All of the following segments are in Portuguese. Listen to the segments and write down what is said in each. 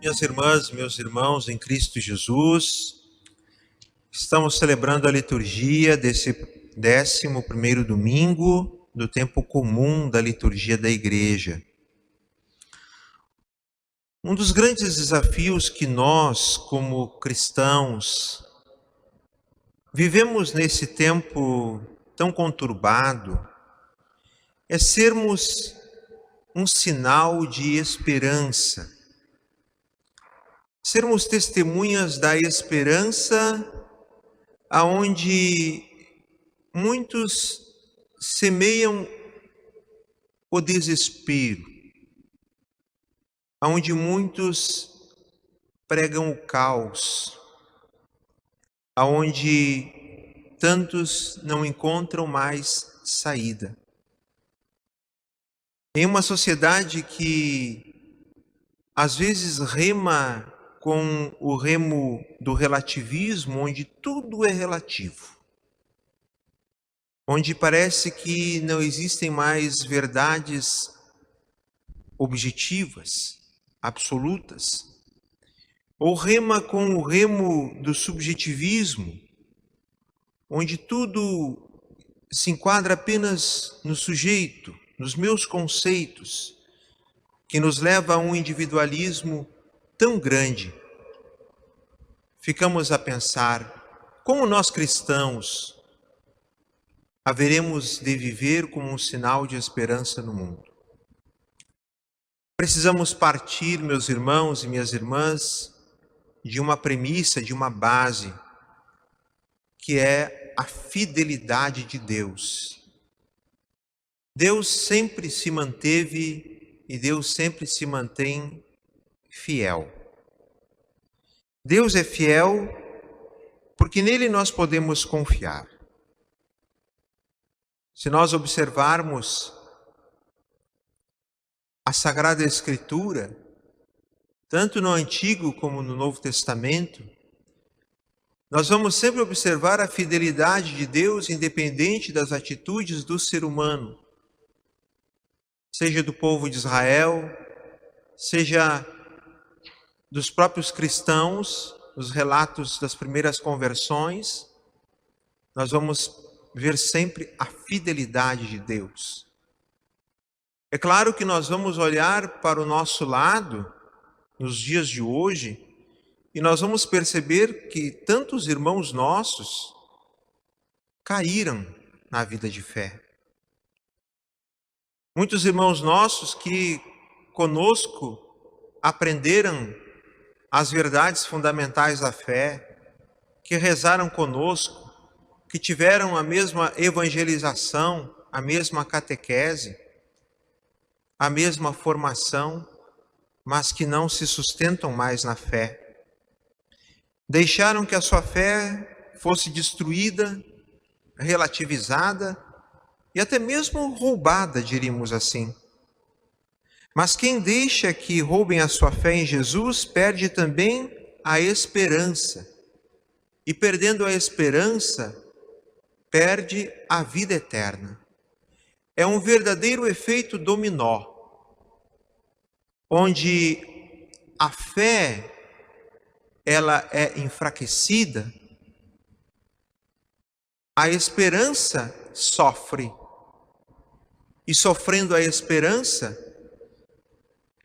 Minhas irmãs, meus irmãos em Cristo Jesus, estamos celebrando a liturgia desse 11º domingo do tempo comum da liturgia da Igreja. Um dos grandes desafios que nós, como cristãos, vivemos nesse tempo tão conturbado é sermos um sinal de esperança. Sermos testemunhas da esperança, aonde muitos semeiam o desespero, aonde muitos pregam o caos, aonde tantos não encontram mais saída. Em uma sociedade que às vezes rema com o remo do relativismo, onde tudo é relativo, onde parece que não existem mais verdades objetivas, absolutas, ou rema com o remo do subjetivismo, onde tudo se enquadra apenas no sujeito, nos meus conceitos, que nos leva a um individualismo tão grande. Ficamos a pensar, como nós cristãos haveremos de viver como um sinal de esperança no mundo? Precisamos partir, meus irmãos e minhas irmãs, de uma premissa, de uma base, que é a fidelidade de Deus. Deus sempre se manteve e Deus sempre se mantém fiel. Deus é fiel porque nele nós podemos confiar. Se nós observarmos a Sagrada Escritura, tanto no Antigo como no Novo Testamento, nós vamos sempre observar a fidelidade de Deus independente das atitudes do ser humano, seja do povo de Israel, seja dos próprios cristãos, os relatos das primeiras conversões, nós vamos ver sempre a fidelidade de Deus. É claro que nós vamos olhar para o nosso lado, nos dias de hoje, e nós vamos perceber que tantos irmãos nossos caíram na vida de fé. Muitos irmãos nossos que conosco aprenderam as verdades fundamentais da fé, que rezaram conosco, que tiveram a mesma evangelização, a mesma catequese, a mesma formação, mas que não se sustentam mais na fé. Deixaram que a sua fé fosse destruída, relativizada e até mesmo roubada, diríamos assim. Mas quem deixa que roubem a sua fé em Jesus, perde também a esperança. E perdendo a esperança, perde a vida eterna. É um verdadeiro efeito dominó, onde a fé ela é enfraquecida, a esperança sofre. E sofrendo a esperança,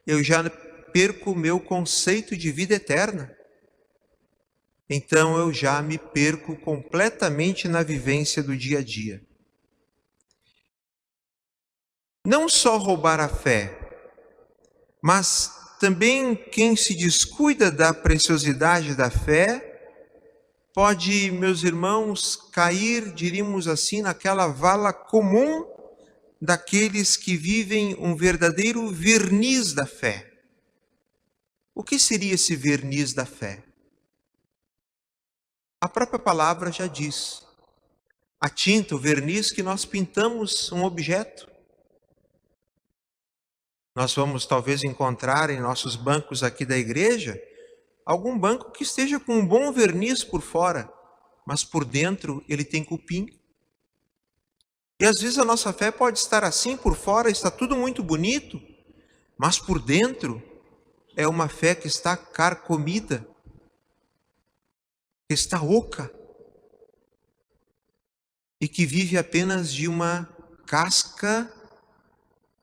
eu já perco o meu conceito de vida eterna. Então eu já me perco completamente na vivência do dia a dia. Não só roubar a fé, mas também quem se descuida da preciosidade da fé, pode, meus irmãos, cair, diríamos assim, naquela vala comum daqueles que vivem um verdadeiro verniz da fé. O que seria esse verniz da fé? A própria palavra já diz. A tinta, o verniz que nós pintamos um objeto. Nós vamos talvez encontrar em nossos bancos aqui da igreja algum banco que esteja com um bom verniz por fora, mas por dentro ele tem cupim. E às vezes a nossa fé pode estar assim, por fora está tudo muito bonito, mas por dentro é uma fé que está carcomida, que está oca e que vive apenas de uma casca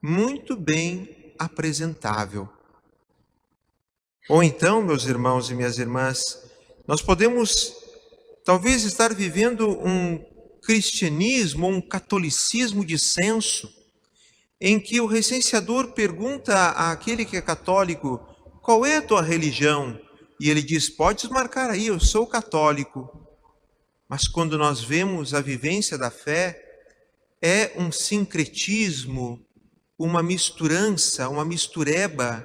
muito bem apresentável. Ou então, meus irmãos e minhas irmãs, nós podemos talvez estar vivendo um cristianismo, um catolicismo de senso, em que o recenseador pergunta àquele que é católico: qual é a tua religião? E ele diz: podes marcar aí, eu sou católico. Mas quando nós vemos a vivência da fé, é um sincretismo, uma misturança, uma mistureba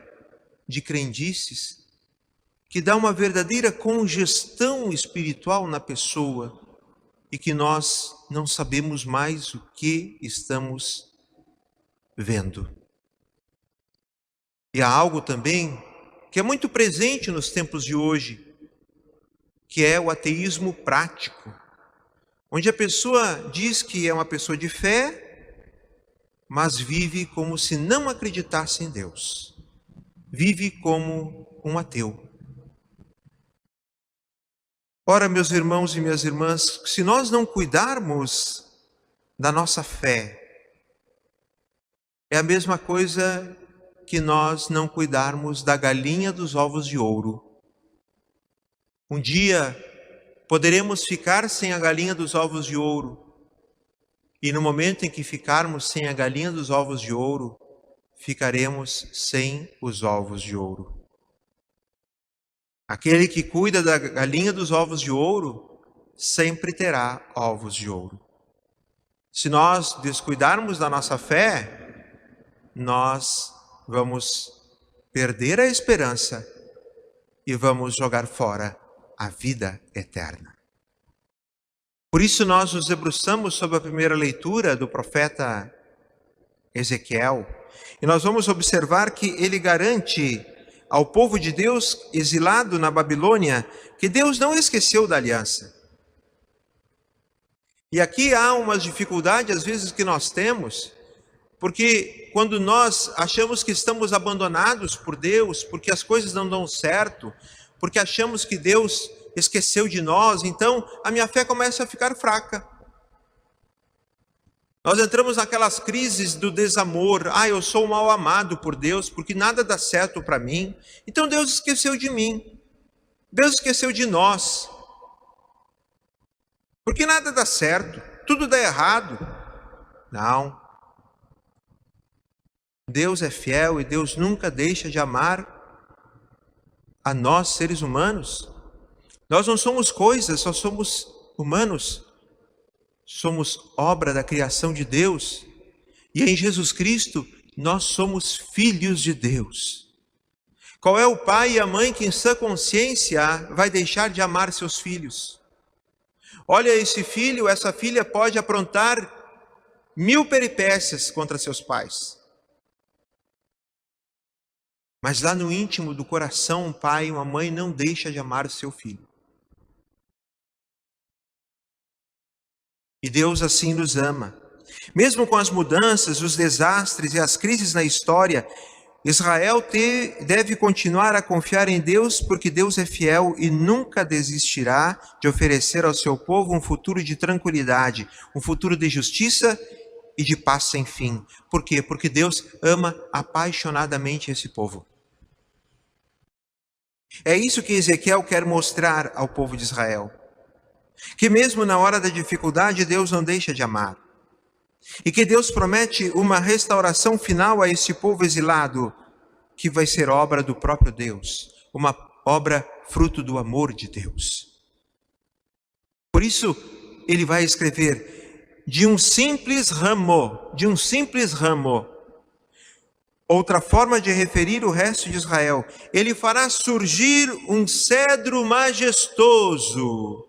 de crendices, que dá uma verdadeira congestão espiritual na pessoa e que nós não sabemos mais o que estamos vendo. E há algo também que é muito presente nos tempos de hoje, que é o ateísmo prático, onde a pessoa diz que é uma pessoa de fé, mas vive como se não acreditasse em Deus. Vive como um ateu. Ora, meus irmãos e minhas irmãs, se nós não cuidarmos da nossa fé, é a mesma coisa que nós não cuidarmos da galinha dos ovos de ouro. Um dia poderemos ficar sem a galinha dos ovos de ouro, e no momento em que ficarmos sem a galinha dos ovos de ouro, ficaremos sem os ovos de ouro. Aquele que cuida da galinha dos ovos de ouro sempre terá ovos de ouro. Se nós descuidarmos da nossa fé, nós vamos perder a esperança e vamos jogar fora a vida eterna. Por isso nós nos debruçamos sobre a primeira leitura do profeta Ezequiel, e nós vamos observar que ele garante ao povo de Deus exilado na Babilônia que Deus não esqueceu da aliança. E aqui há uma dificuldade às vezes que nós temos, porque quando nós achamos que estamos abandonados por Deus, porque as coisas não dão certo, porque achamos que Deus esqueceu de nós, então a minha fé começa a ficar fraca. Nós entramos naquelas crises do desamor. Eu sou mal amado por Deus, porque nada dá certo para mim. Então Deus esqueceu de mim. Deus esqueceu de nós. Porque nada dá certo, tudo dá errado. Não. Deus é fiel e Deus nunca deixa de amar a nós, seres humanos. Nós não somos coisas, só somos humanos. Somos obra da criação de Deus. E em Jesus Cristo, nós somos filhos de Deus. Qual é o pai e a mãe que em sã consciência vai deixar de amar seus filhos? Olha, esse filho, essa filha pode aprontar 1000 peripécias contra seus pais. Mas lá no íntimo do coração, um pai e uma mãe não deixa de amar o seu filho. E Deus assim nos ama. Mesmo com as mudanças, os desastres e as crises na história, Israel deve continuar a confiar em Deus, porque Deus é fiel e nunca desistirá de oferecer ao seu povo um futuro de tranquilidade, um futuro de justiça e de paz sem fim. Por quê? Porque Deus ama apaixonadamente esse povo. É isso que Ezequiel quer mostrar ao povo de Israel. Que mesmo na hora da dificuldade, Deus não deixa de amar. E que Deus promete uma restauração final a esse povo exilado, que vai ser obra do próprio Deus, uma obra fruto do amor de Deus. Por isso, ele vai escrever: de um simples ramo. Outra forma de referir o resto de Israel: ele fará surgir um cedro majestoso,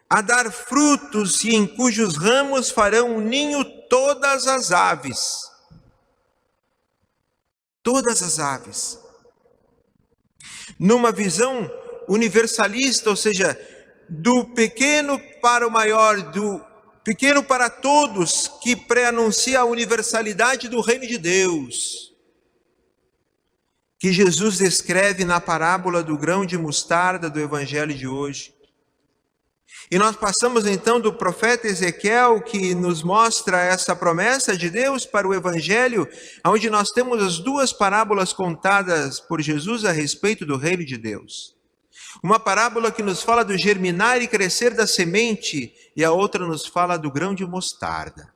a dar frutos, e em cujos ramos farão ninho todas as aves. Todas as aves. Numa visão universalista, ou seja, do pequeno para o maior, do pequeno para todos, que pré-anuncia a universalidade do reino de Deus. que Jesus descreve na parábola do grão de mostarda do Evangelho de hoje. E nós passamos então do profeta Ezequiel, que nos mostra essa promessa de Deus, para o Evangelho, onde nós temos as duas parábolas contadas por Jesus a respeito do reino de Deus. Uma parábola que nos fala do germinar e crescer da semente, e a outra nos fala do grão de mostarda.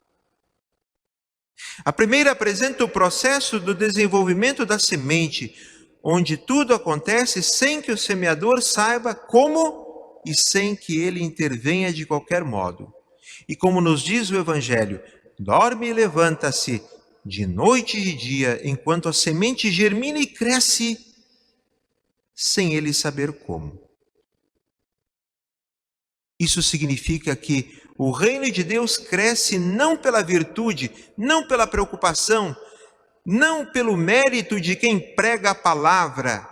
A primeira apresenta o processo do desenvolvimento da semente, onde tudo acontece sem que o semeador saiba como e sem que ele intervenha de qualquer modo. E como nos diz o Evangelho, dorme e levanta-se de noite e de dia, enquanto a semente germina e cresce, sem ele saber como. Isso significa que o reino de Deus cresce não pela virtude, não pela preocupação, não pelo mérito de quem prega a palavra,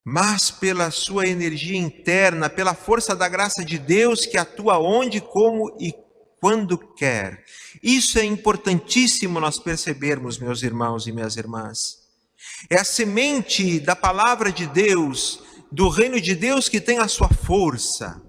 mas pela sua energia interna, pela força da graça de Deus que atua onde, como e quando quer. Isso é importantíssimo nós percebermos, meus irmãos e minhas irmãs. É a semente da palavra de Deus, do reino de Deus, que tem a sua força.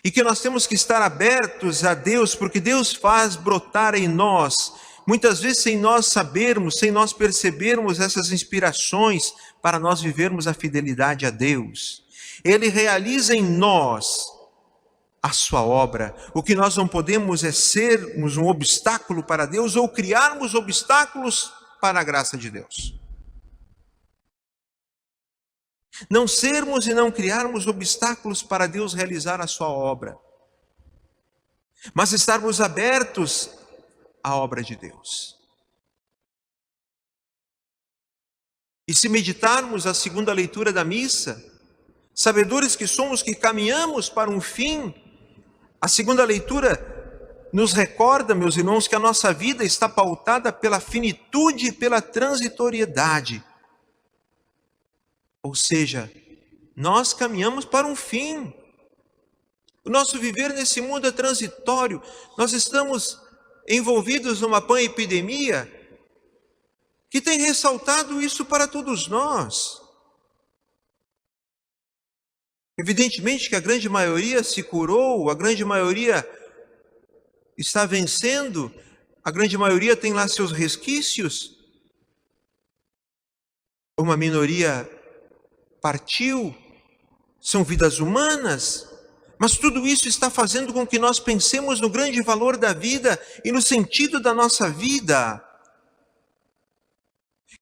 E que nós temos que estar abertos a Deus, porque Deus faz brotar em nós, muitas vezes sem nós sabermos, sem nós percebermos essas inspirações para nós vivermos a fidelidade a Deus. Ele realiza em nós a sua obra. O que nós não podemos é sermos um obstáculo para Deus ou criarmos obstáculos para a graça de Deus. Não sermos e não criarmos obstáculos para Deus realizar a sua obra, mas estarmos abertos à obra de Deus. E se meditarmos a segunda leitura da missa, sabedores que somos, que caminhamos para um fim, a segunda leitura nos recorda, meus irmãos, que a nossa vida está pautada pela finitude e pela transitoriedade. Ou seja, nós caminhamos para um fim. O nosso viver nesse mundo é transitório. Nós estamos envolvidos numa pandemia que tem ressaltado isso para todos nós. Evidentemente que a grande maioria se curou, a grande maioria está vencendo, a grande maioria tem lá seus resquícios. Uma minoria partiu, são vidas humanas, mas tudo isso está fazendo com que nós pensemos no grande valor da vida e no sentido da nossa vida.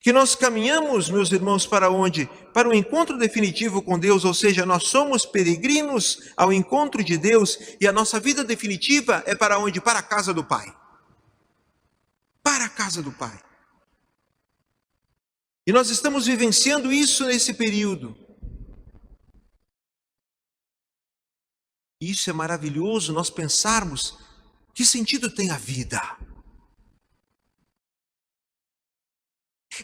Que nós caminhamos, meus irmãos, para onde? Para o encontro definitivo com Deus, ou seja, nós somos peregrinos ao encontro de Deus e a nossa vida definitiva é para onde? Para a casa do Pai. Para a casa do Pai. E nós estamos vivenciando isso nesse período. Isso é maravilhoso, nós pensarmos que sentido tem a vida.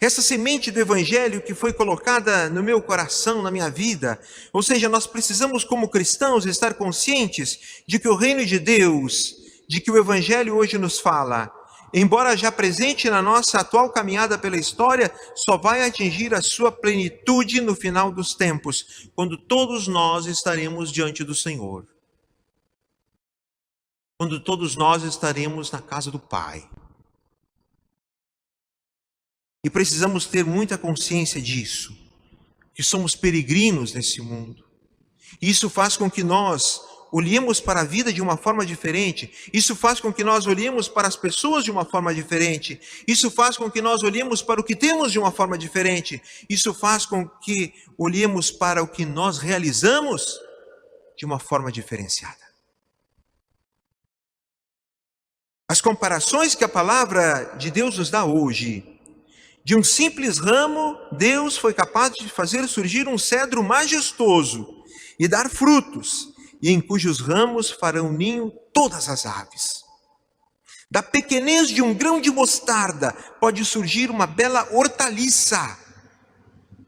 Essa semente do Evangelho que foi colocada no meu coração, na minha vida, ou seja, nós precisamos como cristãos estar conscientes de que o reino de Deus, de que o Evangelho hoje nos fala, embora já presente na nossa atual caminhada pela história, só vai atingir a sua plenitude no final dos tempos, quando todos nós estaremos diante do Senhor. Quando todos nós estaremos na casa do Pai. E precisamos ter muita consciência disso, que somos peregrinos nesse mundo. Isso faz com que nós olhemos para a vida de uma forma diferente. Isso faz com que nós olhemos para as pessoas de uma forma diferente. Isso faz com que nós olhemos para o que temos de uma forma diferente. Isso faz com que olhemos para o que nós realizamos de uma forma diferenciada. As comparações que a palavra de Deus nos dá hoje, de um simples ramo, Deus foi capaz de fazer surgir um cedro majestoso e dar frutos, e em cujos ramos farão ninho todas as aves. Da pequenez de um grão de mostarda pode surgir uma bela hortaliça,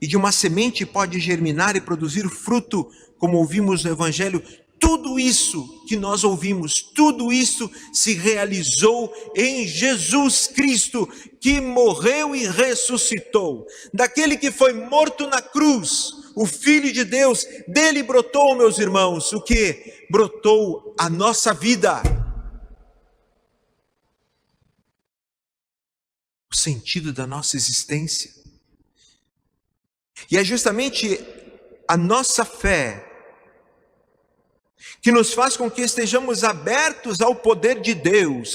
e de uma semente pode germinar e produzir fruto, como ouvimos no Evangelho, Tudo isso que nós ouvimos, tudo isso se realizou em Jesus Cristo, que morreu e ressuscitou. Daquele que foi morto na cruz, o Filho de Deus, dele brotou, meus irmãos, o que? Brotou a nossa vida. O sentido da nossa existência. E é justamente a nossa fé que nos faz com que estejamos abertos ao poder de Deus,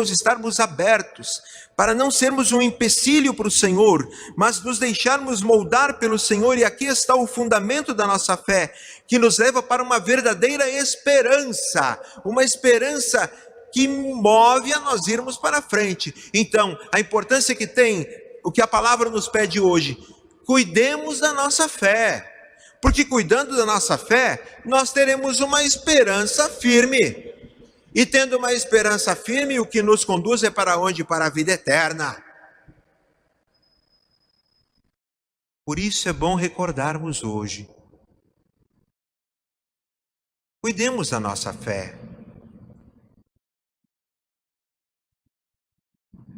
estarmos abertos, para não sermos um empecilho para o Senhor, mas nos deixarmos moldar pelo Senhor. E aqui está o fundamento da nossa fé, que nos leva para uma verdadeira esperança, uma esperança que move a nós irmos para frente. Então, a importância que tem, o que a palavra nos pede hoje, cuidemos da nossa fé. Porque cuidando da nossa fé, nós teremos uma esperança firme. E tendo uma esperança firme, o que nos conduz é para onde? Para a vida eterna. Por isso é bom recordarmos hoje. Cuidemos da nossa fé.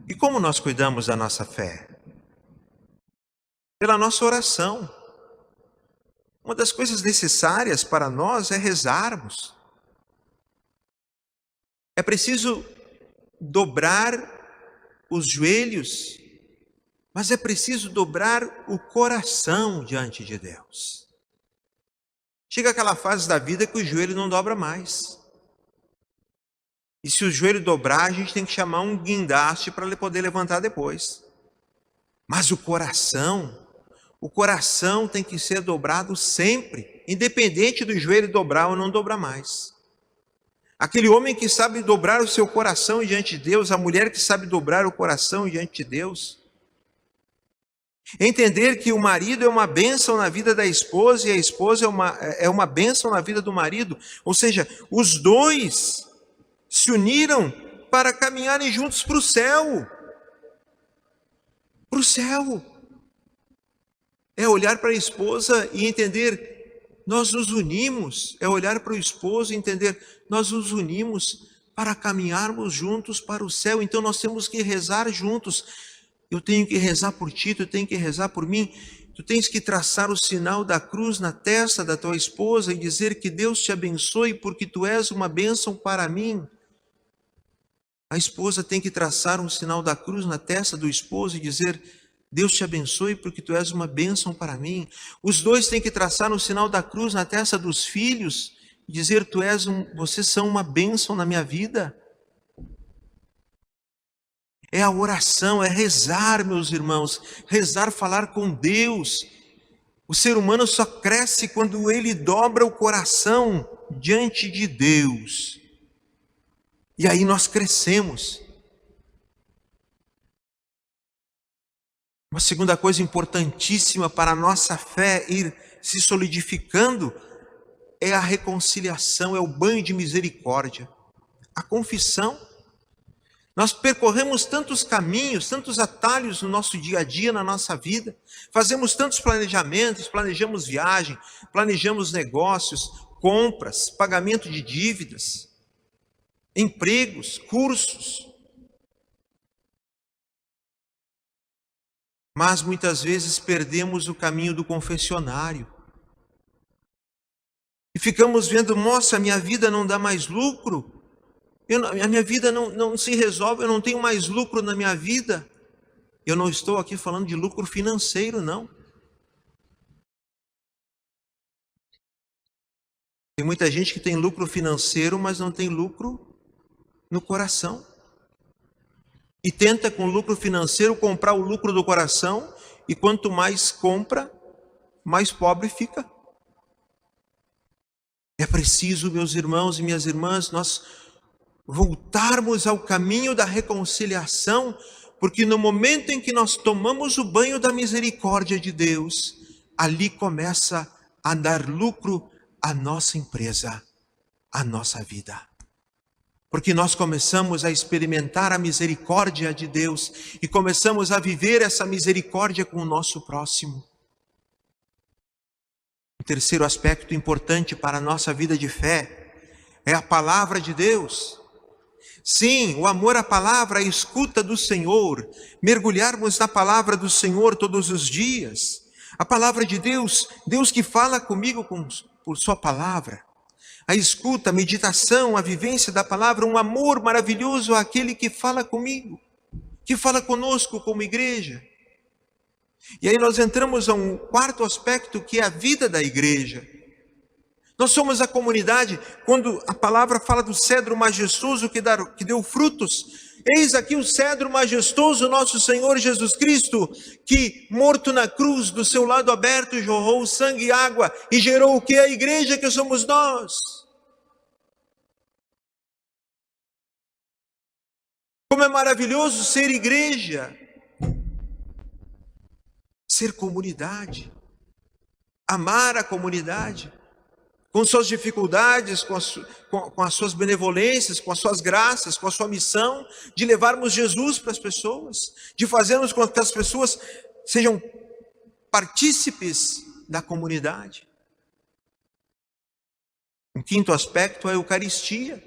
E como nós cuidamos da nossa fé? Pela nossa oração. Uma das coisas necessárias para nós é rezarmos. É preciso dobrar os joelhos, mas é preciso dobrar o coração diante de Deus. Chega aquela fase da vida que o joelho não dobra mais. E se o joelho dobrar, a gente tem que chamar um guindaste para ele poder levantar depois. Mas o coração tem que ser dobrado sempre, independente do joelho dobrar ou não dobrar mais. Aquele homem que sabe dobrar o seu coração diante de Deus, a mulher que sabe dobrar o coração diante de Deus, entender que o marido é uma bênção na vida da esposa e a esposa é uma bênção na vida do marido, ou seja, os dois se uniram para caminharem juntos para o céu. Para o céu. É olhar para a esposa e entender, nós nos unimos. É olhar para o esposo e entender, nós nos unimos para caminharmos juntos para o céu. Então nós temos que rezar juntos. Eu tenho que rezar por ti, tu tem que rezar por mim. Tu tens que traçar o sinal da cruz na testa da tua esposa e dizer que Deus te abençoe porque tu és uma bênção para mim. A esposa tem que traçar um sinal da cruz na testa do esposo e dizer, Deus te abençoe porque tu és uma bênção para mim. Os dois têm que traçar um sinal da cruz na testa dos filhos e dizer, vocês são uma bênção na minha vida. É a oração, é rezar, meus irmãos, rezar, falar com Deus. O ser humano só cresce quando ele dobra o coração diante de Deus. E aí nós crescemos. Uma segunda coisa importantíssima para a nossa fé ir se solidificando é a reconciliação, é o banho de misericórdia, a confissão. Nós percorremos tantos caminhos, tantos atalhos no nosso dia a dia, na nossa vida, fazemos tantos planejamentos, planejamos viagem, planejamos negócios, compras, pagamento de dívidas, empregos, cursos. Mas muitas vezes perdemos o caminho do confessionário. E ficamos vendo, nossa, a minha vida não dá mais lucro. A minha vida não se resolve, eu não tenho mais lucro na minha vida. Eu não estou aqui falando de lucro financeiro, não. Tem muita gente que tem lucro financeiro, mas não tem lucro no coração. E tenta com lucro financeiro comprar o lucro do coração, e quanto mais compra, mais pobre fica. É preciso, meus irmãos e minhas irmãs, nós voltarmos ao caminho da reconciliação, porque no momento em que nós tomamos o banho da misericórdia de Deus, ali começa a dar lucro à nossa empresa, à nossa vida. Porque nós começamos a experimentar a misericórdia de Deus e começamos a viver essa misericórdia com o nosso próximo. terceiro aspecto importante para a nossa vida de fé é a palavra de Deus. Sim, o amor à palavra, a escuta do Senhor, mergulharmos na palavra do Senhor todos os dias. A palavra de Deus, Deus que fala comigo por sua palavra. A escuta, a meditação, a vivência da palavra, um amor maravilhoso àquele que fala comigo, que fala conosco como igreja. E aí nós entramos a um quarto aspecto, que é a vida da igreja. Nós somos a comunidade, quando a palavra fala do cedro majestoso que deu frutos. Eis aqui o cedro majestoso, nosso Senhor Jesus Cristo, que morto na cruz, do seu lado aberto, jorrou sangue e água, e gerou o que? A igreja que somos nós. Como é maravilhoso ser igreja, ser comunidade, amar a comunidade, com suas dificuldades, com as suas benevolências, com as suas graças, com a sua missão de levarmos Jesus para as pessoas, de fazermos com que as pessoas sejam partícipes da comunidade. Um quinto aspecto é a Eucaristia.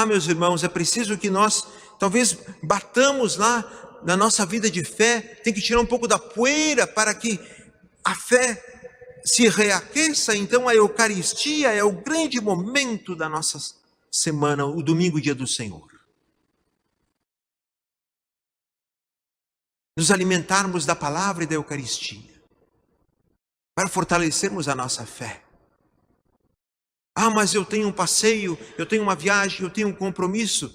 Meus irmãos, é preciso que nós talvez batamos lá na nossa vida de fé, tem que tirar um pouco da poeira para que a fé se reaqueça. Então a Eucaristia é o grande momento da nossa semana, o domingo, dia do Senhor. Nos alimentarmos da palavra e da Eucaristia, para fortalecermos a nossa fé. Mas eu tenho um passeio, eu tenho uma viagem, eu tenho um compromisso.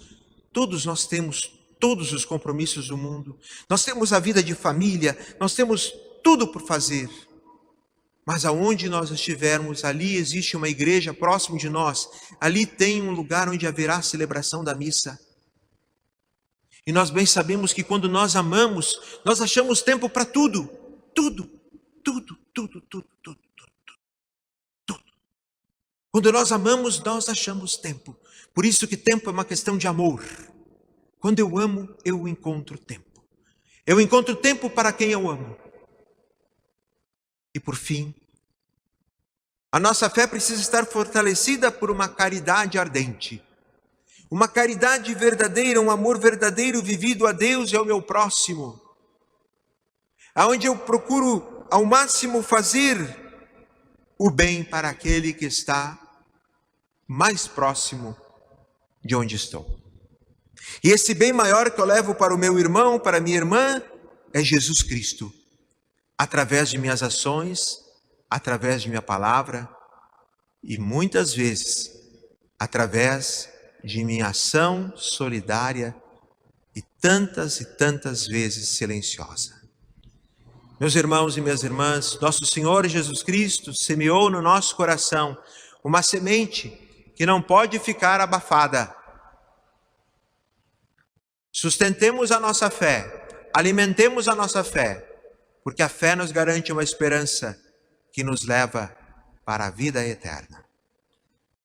Todos nós temos todos os compromissos do mundo. Nós temos a vida de família, nós temos tudo por fazer. Mas aonde nós estivermos, ali existe uma igreja próximo de nós. Ali tem um lugar onde haverá a celebração da missa. E nós bem sabemos que quando nós amamos, nós achamos tempo para tudo. Tudo. Quando nós amamos, nós achamos tempo. Por isso que tempo é uma questão de amor. Quando eu amo, eu encontro tempo. Eu encontro tempo para quem eu amo. E por fim, a nossa fé precisa estar fortalecida por uma caridade ardente. Uma caridade verdadeira, um amor verdadeiro vivido a Deus e ao meu próximo. Aonde eu procuro ao máximo fazer o bem para aquele que está mais próximo de onde estou. E esse bem maior que eu levo para o meu irmão, para a minha irmã, é Jesus Cristo. Através de minhas ações, através de minha palavra e muitas vezes através de minha ação solidária e tantas vezes silenciosa. Meus irmãos e minhas irmãs, nosso Senhor Jesus Cristo semeou no nosso coração uma semente que não pode ficar abafada. Sustentemos a nossa fé, alimentemos a nossa fé, porque a fé nos garante uma esperança que nos leva para a vida eterna.